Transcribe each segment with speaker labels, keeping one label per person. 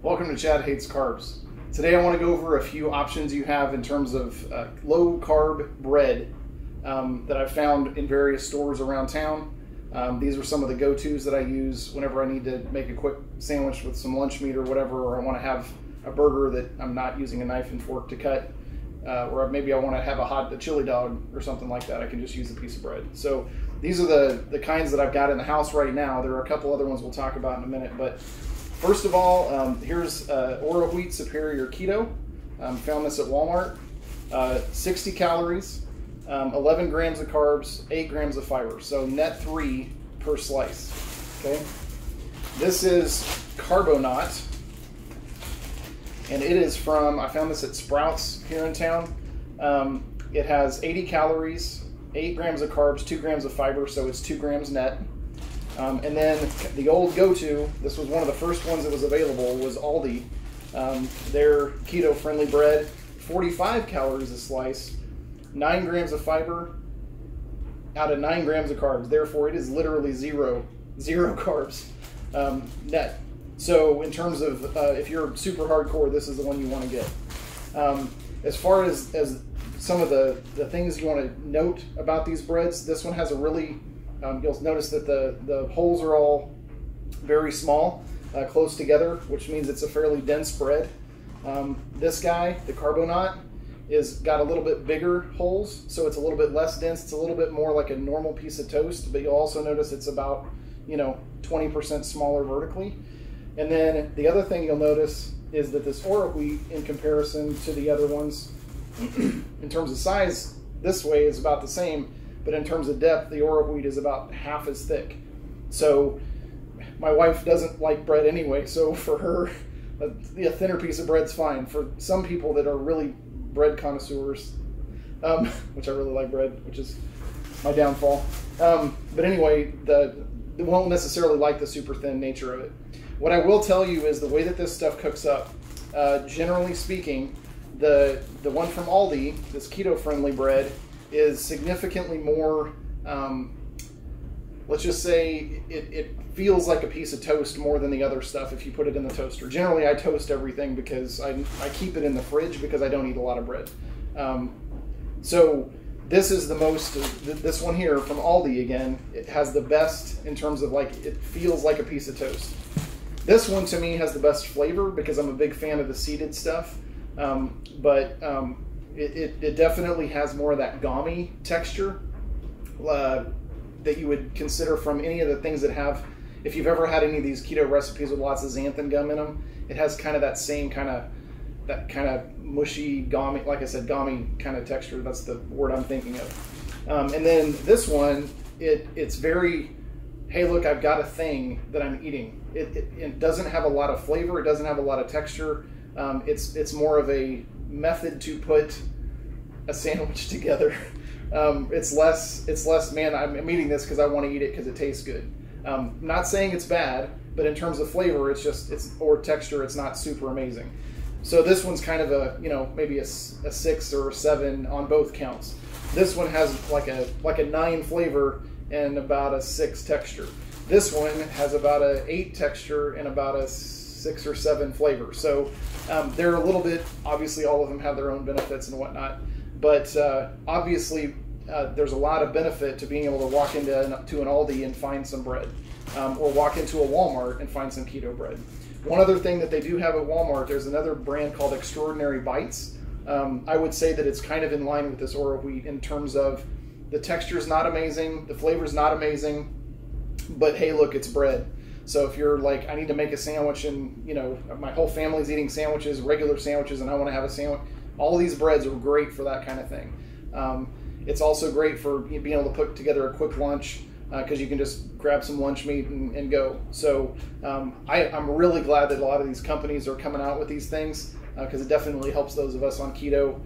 Speaker 1: Welcome to Chad Hates Carbs. Today I want to go over a few options you have in terms of low carb bread that I've found in various stores around town. These are some of the go-tos that I use whenever I need to make a quick sandwich with some lunch meat or whatever, or I want to have a burger that I'm not using a knife and fork to cut, or maybe I want to have a chili dog or something like that. I can just use a piece of bread. So these are the kinds that I've got in the house right now. There are a couple other ones we'll talk about in a minute, but first of all, here's Oro Wheat Superior Keto. Found this at Walmart. 60 calories, 11 grams of carbs, 8 grams of fiber. So net 3 per slice. Okay. This is Carbonaut, and it is from, I found this at Sprouts here in town. It has 80 calories, 8 grams of carbs, 2 grams of fiber, so it's 2 grams net. And then the old go-to, this was one of the first ones that was available, was Aldi. Their keto-friendly bread, 45 calories a slice, 9 grams of fiber out of 9 grams of carbs. Therefore, it is literally zero carbs net. So in terms of if you're super hardcore, this is the one you want to get. As far as some of the things you want to note about these breads, this one has a really you'll notice that the holes are all very small, close together, which means it's a fairly dense bread. This guy, the Carbonaut, is got a little bit bigger holes, so it's a little bit less dense. It's a little bit more like a normal piece of toast, but you'll also notice it's about 20% smaller vertically. And then the other thing you'll notice is that this Oro Wheat, in comparison to the other ones, in terms of size, this way is about the same. But in terms of depth, the Oro Wheat is about half as thick. So my wife doesn't like bread anyway, so for her, a thinner piece of bread's fine. For some people that are really bread connoisseurs, which I really like bread, which is my downfall. But anyway, they won't necessarily like the super thin nature of it. What I will tell you is the way that this stuff cooks up, generally speaking, the one from Aldi, this keto-friendly bread, is significantly more, let's just say it feels like a piece of toast more than the other stuff if you put it in the toaster. Generally, I toast everything because I keep it in the fridge because I don't eat a lot of bread. So this is the most, this one here from Aldi again, it has the best in terms of it feels like a piece of toast. This one to me has the best flavor because I'm a big fan of the seeded stuff, It definitely has more of that gummy texture that you would consider from any of the things that have, if you've ever had any of these keto recipes with lots of xanthan gum in them, it has kind of that same kind of mushy, gummy, like I said, gummy kind of texture. That's the word I'm thinking of. And then this one, it's very, hey, look, I've got a thing that I'm eating. It doesn't have a lot of flavor. It doesn't have a lot of texture. It's more of a method to put a sandwich together. It's less, man, I'm eating this because I want to eat it because it tastes good. Not saying it's bad, but in terms of flavor, or texture, it's not super amazing. So this one's kind of a, maybe a 6 or a 7 on both counts. This one has like a 9 flavor and about a 6 texture. This one has about a 8 texture and about a 6 or 7 flavor. So they're a little bit, obviously all of them have their own benefits and whatnot, but obviously there's a lot of benefit to being able to walk into an Aldi and find some bread, or walk into a Walmart and find some keto bread. One other thing that they do have at Walmart, there's another brand called Extraordinary Bites. I would say that it's kind of in line with this Oro Wheat in terms of the texture is not amazing, the flavor is not amazing, but hey, look, it's bread. So if you're like, I need to make a sandwich and, my whole family's eating sandwiches, regular sandwiches, and I want to have a sandwich, all of these breads are great for that kind of thing. It's also great for being able to put together a quick lunch because you can just grab some lunch meat and go. So I'm really glad that a lot of these companies are coming out with these things because it definitely helps those of us on keto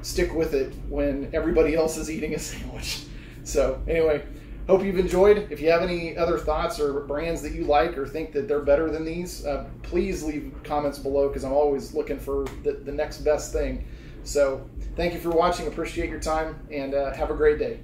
Speaker 1: stick with it when everybody else is eating a sandwich. So anyway, hope you've enjoyed. If you have any other thoughts or brands that you like or think that they're better than these, please leave comments below because I'm always looking for the next best thing. So thank you for watching. Appreciate your time and have a great day.